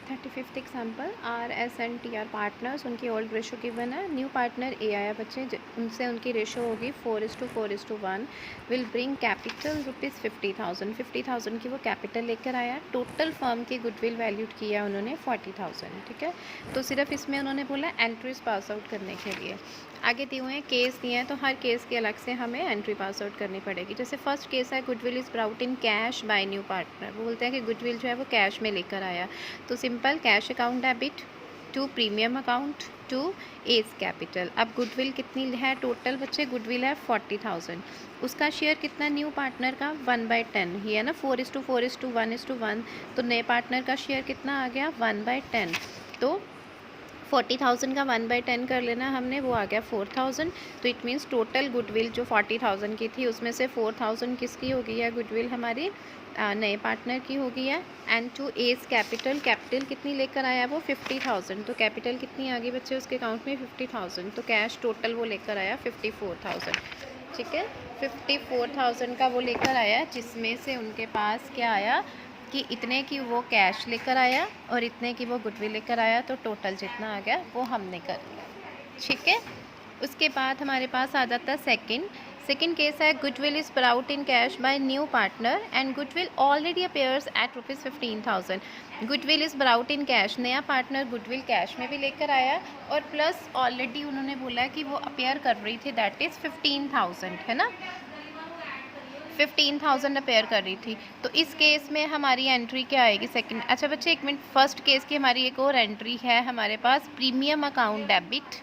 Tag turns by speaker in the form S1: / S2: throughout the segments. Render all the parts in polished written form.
S1: 35th example, R S and T R partners, उनकी old ratio given है। New partner ए आया बच्चे, उनसे उनकी रेशो होगी 4:4:1, विल ब्रिंग कैपिटल ₹50,000, 50,000 की वो कैपिटल लेकर आया। टोटल फर्म की गुडविल वैल्यूड किया उन्होंने 40,000, ठीक है। तो सिर्फ इसमें उन्होंने बोला एंट्रीज पास आउट करने के लिए। आगे दिए हुए हैं केस दिए हैं, तो हर केस के अलग से हमें एंट्री पास आउट करनी पड़ेगी। जैसे फर्स्ट केस है goodwill is brought in cash by new partner, वो बोलते हैं कि गुडविल जो है वो कैश में लेकर आया। तो simple cash account debit to premium account to as capital. अब गुडविल कितनी है टोटल बच्चे, गुडविल है 40,000। उसका शेयर कितना न्यू पार्टनर का 1/10 ही है ना, 4:4:1:1। तो नए पार्टनर का शेयर कितना आ गया 1/10। तो 40,000 का 1/10 कर लेना हमने, वो आ गया 4,000। तो इट मीन्स टोटल गुडविल जो 40,000 की थी उसमें से 4,000 किसकी हो गई है गुडविल, हमारी नए पार्टनर की हो गई है। And to as capital, capital कितनी लेकर आया वो 50,000। तो कैपिटल कितनी आ गई बच्चे उसके अकाउंट में 50,000। तो कैश टोटल वो लेकर आया 54,000, ठीक है। 54,000 का वो लेकर आया, जिसमें से उनके पास क्या आया कि इतने की वो कैश लेकर आया और इतने की वो गुडविल लेकर आया। तो टोटल जितना आ गया वो हमने कर लिया, ठीक है। उसके बाद हमारे पास आ जाता है सेकंड केस है goodwill is brought in cash by new partner and goodwill already appears at ₹15,000। Goodwill is brought in cash, नया पार्टनर गुडविल कैश में भी लेकर आया और प्लस ऑलरेडी उन्होंने बोला कि वो अपेयर कर रही थी, दैट इज़ 15,000, है ना, 15,000 अपेयर कर रही थी। तो इस केस में हमारी एंट्री क्या आएगी सेकंड। अच्छा बच्चे एक मिनट, फर्स्ट केस की हमारी एक और एंट्री है हमारे पास, premium account debit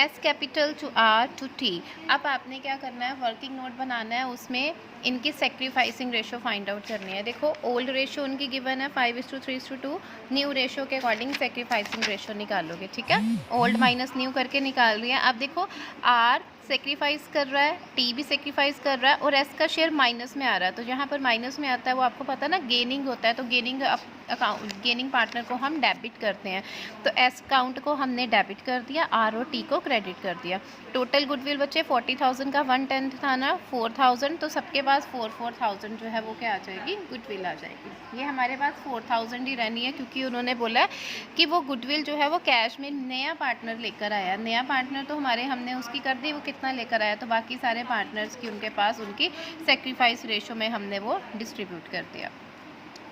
S1: S capital to R to T. अब आपने क्या करना है, वर्किंग नोट बनाना है, उसमें इनकी सेक्रीफाइसिंग रेशो फाइंड आउट करनी है। देखो ओल्ड रेशो उनकी गिवन है 5:3:2, न्यू रेशो के अकॉर्डिंग सेक्रीफाइसिंग रेशो निकालोगे, ठीक है। ओल्ड माइनस न्यू करके निकाल रही है। अब देखो आर सेक्रीफाइस कर रहा है, टी भी सेक्रीफाइस कर रहा है और एस का शेयर माइनस में आ रहा है। तो जहाँ पर माइनस में आता है वो आपको पता ना गेनिंग होता है, तो गेनिंग पार्टनर को हम डेबिट करते हैं। तो एस अकाउंट को हमने डेबिट कर दिया, आर और टी को क्रेडिट कर दिया। टोटल गुडविल बच्चे 40,000 का 1/10 था ना 4,000, तो सबके पास 4,000 जो है वो क्या आ जाएगी गुडविल आ जाएगी। ये हमारे पास 4,000 ही रहनी है, क्योंकि उन्होंने बोला है कि वो गुडविल जो है वो कैश में नया पार्टनर लेकर आया। नया पार्टनर तो हमारे हमने उसकी कर दी, वो कितना लेकर आया, तो बाकी सारे पार्टनर्स की उनके पास उनकी सेक्रीफाइस रेशो में हमने वो डिस्ट्रीब्यूट कर दिया।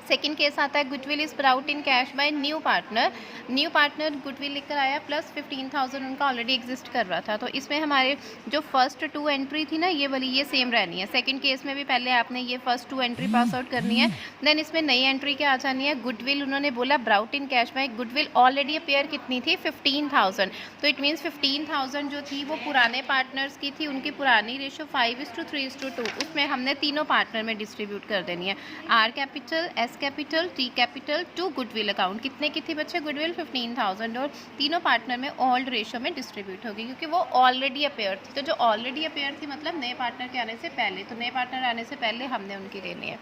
S1: सेकेंड केस आता है goodwill is brought in cash by new partner. New partner goodwill लेकर आया प्लस 15,000 उनका ऑलरेडी एग्जिस्ट कर रहा था। तो इसमें हमारे जो फर्स्ट 2 एंट्री थी ना ये वाली, ये सेम रहनी है। सेकंड केस में भी पहले आपने ये फर्स्ट 2 एंट्री पास आउट करनी है, देन इसमें नई एंट्री क्या आ जानी है, गुडविल उन्होंने बोला brought in cash bye, goodwill already appear कितनी थी 15,000। तो इट मीन्स 15,000 जो थी वो पुराने पार्टनर्स की थी, उनकी पुरानी रेशो 5:3:2, उसमें हमने तीनों पार्टनर में डिस्ट्रीब्यूट कर देनी है। R capital, S capital, T capital to goodwill account, कितने की थी बच्चे गुडविल 15,000, और तीनों पार्टनर में ओल्ड रेशो में डिस्ट्रीब्यूट होगी, क्योंकि वो ऑलरेडी अपेयर थी। तो जो ऑलरेडी अपेयर थी मतलब नए पार्टनर के आने से पहले, तो नए पार्टनर आने से पहले हमने उनकी लेनी है।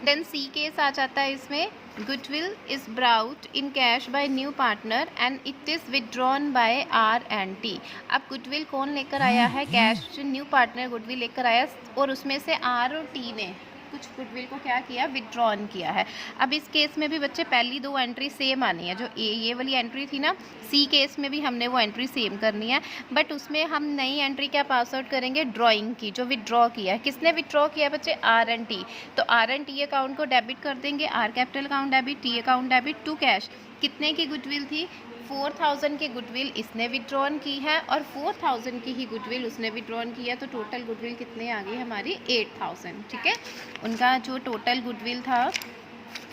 S1: देन सी केस आ जाता है इसमें, goodwill is brought in cash by new partner and it is withdrawn by R and T. अब गुडविल कौन लेकर आया है, कैश न्यू पार्टनर गुडविल लेकर आया और उसमें से आर और टी ने कुछ गुडविल को क्या किया, विदड्रॉन किया है। अब इस केस में भी बच्चे पहली 2 एंट्री सेम आनी है, जो ये वाली एंट्री थी ना, सी केस में भी हमने वो एंट्री सेम करनी है, बट उसमें हम नई एंट्री क्या पास आउट करेंगे, ड्रॉइंग की, जो विदड्रॉ किया है। किसने विदड्रॉ किया बच्चे, आर एंड टी। तो आर एंड टी अकाउंट को डेबिट कर देंगे, R capital account debit, T account debit to cash. कितने की गुडविल थी, 4,000 की गुडविल इसने विड्रॉन की है और 4,000 की ही गुडविल उसने विड्रॉन की है। तो टोटल गुडविल कितने आ गई हमारी 8,000, ठीक है। उनका जो टोटल गुडविल था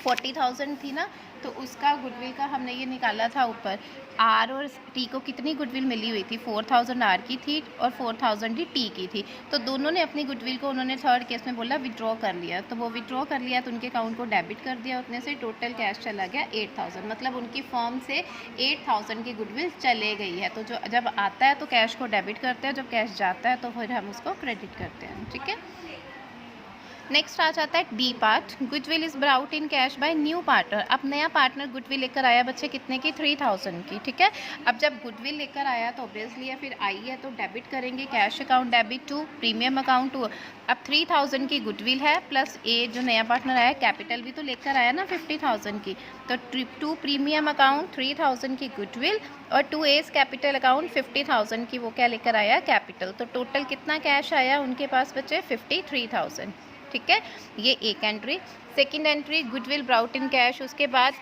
S1: 40,000 थी ना, तो उसका गुडविल का हमने ये निकाला था ऊपर, आर और टी को कितनी गुडविल मिली हुई थी, 4,000 आर की थी और 4,000 ही टी की थी। तो दोनों ने अपनी गुडविल को उन्होंने थर्ड केस में बोला विड्रॉ कर लिया, तो वो विड्रॉ कर लिया तो उनके अकाउंट को डेबिट कर दिया, उतने से टोटल कैश चला गया 8,000। मतलब उनकी फर्म से 8,000 की गुडविल चले गई है। तो जो जब आता है तो कैश को डेबिट करते हैं, जब कैश जाता है तो फिर हम उसको क्रेडिट करते हैं, ठीक है। नेक्स्ट आ जाता है D part, goodwill is brought in cash by new partner. अब नया पार्टनर गुडविल लेकर आया बच्चे कितने की, 3000 की, ठीक है। अब जब गुडविल लेकर आया तो ऑब्वियसली है फिर आई है तो डेबिट करेंगे, cash account debit to premium account to. अब 3000 की गुडविल है प्लस ए जो नया पार्टनर आया कैपिटल भी तो लेकर आया ना 50,000 की, तो टू प्रीमियम अकाउंट 3000 की गुडविल और टू एज कैपिटल अकाउंट 50,000 की वो क्या लेकर आया, कैपिटल। तो टोटल कितना कैश आया उनके पास बच्चे, 53,000, ठीक है। ये एक entry. Second entry goodwill brought in cash, उसके बाद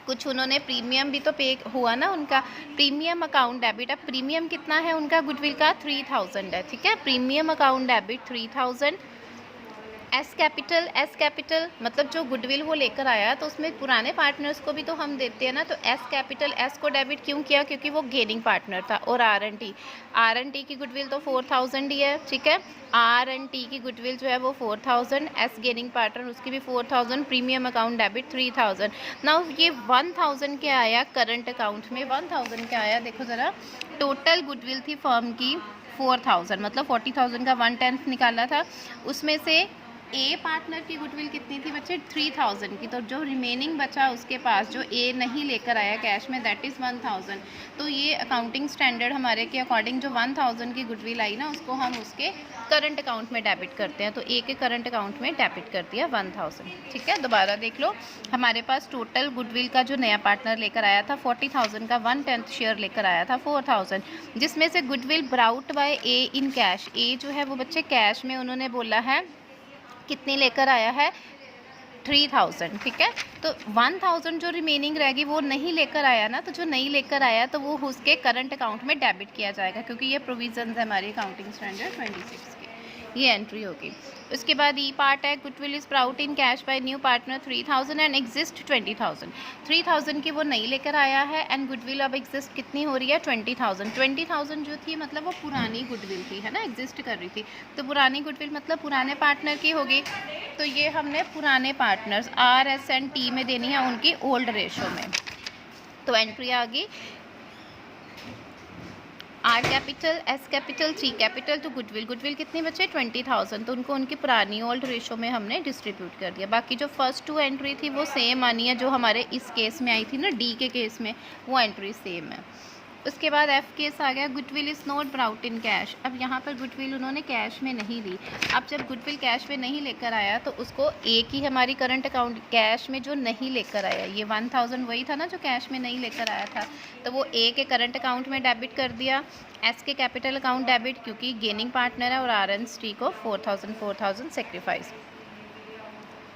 S1: कुछ उन्होंने प्रीमियम भी तो पे हुआ ना उनका, प्रीमियम अकाउंट डेबिट। अब प्रीमियम कितना है उनका गुडविल का, 3000 है, ठीक है। Premium account debit 3000। S capital मतलब जो गुडविल वो लेकर आया तो उसमें पुराने पार्टनर्स को भी तो हम देते हैं ना, तो एस कैपिटल, एस को डेबिट क्यों किया, क्योंकि वो गेनिंग पार्टनर था। और आर एन टी की गुडविल तो 4000 ही है, ठीक है। आर एन टी की गुडविल जो है वो 4000, एस गेनिंग पार्टनर उसकी भी 4000, प्रीमियम अकाउंट डेबिट 3000। नाउ ये 1000 क्या आया करंट अकाउंट में, 1000 क्या आया देखो ज़रा, टोटल गुडविल थी फर्म की 4000, मतलब 40,000 का 1/10 निकाला था, उसमें से ए पार्टनर की गुडविल कितनी थी बच्चे, 3000 की। तो जो रिमेनिंग बचा उसके पास जो ए नहीं लेकर आया कैश में, दैट इज़ 1000। तो ये अकाउंटिंग स्टैंडर्ड हमारे के अकॉर्डिंग जो 1000 की गुडविल आई ना उसको हम उसके करंट अकाउंट में डेबिट करते हैं, तो ए के करंट अकाउंट में डेबिट कर दिया 1000, ठीक है। दोबारा देख लो, हमारे पास टोटल गुडविल का जो नया पार्टनर लेकर आया था 40,000 का 1/10 शेयर लेकर आया था 4000, जिसमें से goodwill brought by A in cash, A जो है वो बच्चे कैश में उन्होंने बोला है कितनी लेकर आया है, 3000, ठीक है। तो 1000 जो रिमेनिंग रहेगी वो नहीं लेकर आया ना, तो जो नहीं लेकर आया तो वो उसके करंट अकाउंट में डेबिट किया जाएगा, क्योंकि ये प्रोविजंस है हमारी अकाउंटिंग स्टैंडर्ड 26 की, ये एंट्री होगी। उसके बाद ई पार्ट है goodwill is brought in cash by new partner 3000 and exist 20,000। 3000 की वो नहीं लेकर आया है एंड गुडविल अब एग्जिस्ट कितनी हो रही है, 20,000। 20,000 जो थी मतलब वो पुरानी गुडविल थी, है ना, एग्जिस्ट कर रही थी। तो पुरानी गुडविल मतलब पुराने पार्टनर की होगी, तो ये हमने पुराने partners R S and T में देनी है उनकी ओल्ड रेशो में। तो एंट्री आ गई R capital, S capital, C capital to goodwill. Goodwill कितनी बचे, 20,000, तो उनको उनकी पुरानी ओल्ड रेशो में हमने डिस्ट्रीब्यूट कर दिया। बाकी जो फर्स्ट 2 एंट्री थी वो सेम आनी है जो हमारे इस केस में आई थी ना, डी के केस में, वो एंट्री सेम है। उसके बाद एफ केस आ गया goodwill is not brought in cash. अब यहाँ पर गुडविल उन्होंने कैश में नहीं ली। अब जब गुडविल कैश में नहीं लेकर आया तो उसको ए की हमारी करंट अकाउंट कैश में जो नहीं लेकर आया, ये 1000 वही था ना जो कैश में नहीं लेकर आया था, तो वो ए के करंट अकाउंट में डेबिट कर दिया, एस के कैपिटल अकाउंट डेबिट क्योंकि गेनिंग पार्टनर है, और आर एन टी को 4000 सेक्रीफाइस,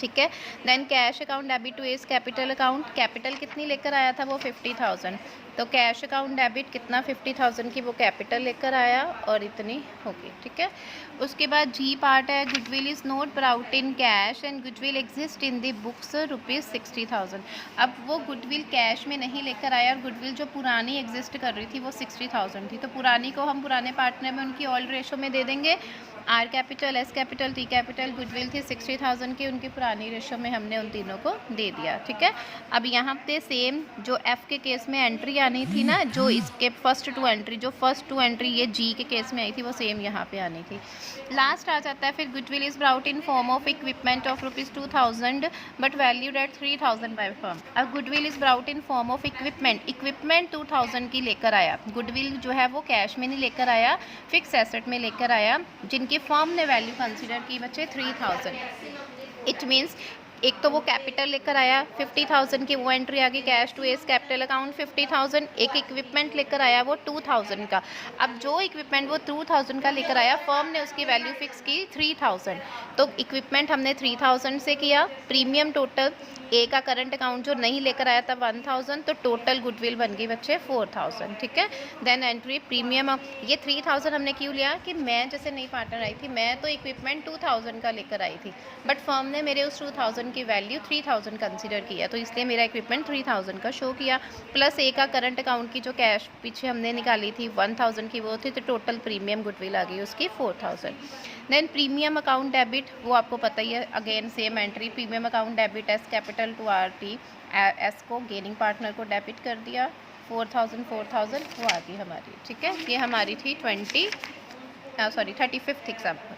S1: ठीक है। Then cash account debit to S capital account, capital कितनी लेकर आया था वो 50,000, तो कैश अकाउंट डेबिट कितना 50,000 की वो कैपिटल लेकर आया और इतनी होगी, ठीक है। उसके बाद जी पार्ट है goodwill is not brought in cash and goodwill exist in the books ₹60,000। अब वो गुडविल कैश में नहीं लेकर आया और गुडविल जो पुरानी एग्जिस्ट कर रही थी वो 60,000 थी, तो पुरानी को हम पुराने पार्टनर में उनकी ओल्ड रेशो में दे देंगे। R capital, S capital, T capital, goodwill थी 60,000 की, उनकी पुरानी रेशो में हमने उन तीनों को दे दिया, ठीक है। अब यहाँ पे सेम जो एफ के केस में एंट्री आनी थी ना, जो इसके फर्स्ट 2 एंट्री, जो फर्स्ट 2 एंट्री ये जी के केस में आई थी वो सेम यहाँ पे आनी थी। लास्ट आ जाता है फिर goodwill is brought in form of equipment of ₹2,000 but valued at 3,000 by firm. अब goodwill is brought in form of equipment 2,000 की लेकर आया, गुडविल जो है वो कैश में नहीं लेकर आया, फिक्स एसेट में लेकर आया, जिनकी फर्म ने वैल्यू कंसीडर की बच्चे 3,000। इट मीन्स एक तो वो कैपिटल लेकर आया 50,000 की, वो एंट्री आ गई cash to S capital account 50,000, एक इक्विपमेंट लेकर आया वो 2,000 का। अब जो इक्विपमेंट वो 2,000 का लेकर आया फर्म ने उसकी वैल्यू फिक्स की 3,000, तो इक्विपमेंट हमने 3,000 से किया, प्रीमियम टोटल ए का करंट अकाउंट जो नहीं लेकर आया था 1,000, तो टोटल गुडविल बन गई बच्चे 4,000, ठीक है। देन एंट्री प्रीमियम, ये 3,000 हमने क्यों लिया कि मैं जैसे नई पार्टनर आई थी, मैं तो इक्विपमेंट 2,000 का लेकर आई थी, बट फर्म ने मेरे उस 2,000 की वैल्यू 3,000 कंसीडर किया, तो इसलिए मेरा इक्विपमेंट 3,000 का शो किया, प्लस ए का करंट अकाउंट की जो कैश पीछे हमने निकाली थी 1,000 की वो थी, तो टोटल प्रीमियम गुडविल आ गई उसकी 4,000। देन प्रीमियम अकाउंट डेबिट, वो आपको पता ही है, again same entry, premium account debit S capital to R T, S को गेनिंग पार्टनर को डेबिट कर दिया 4,000 वो आ गई हमारी, ठीक है। ये हमारी थी 35th एग्जाम्पल।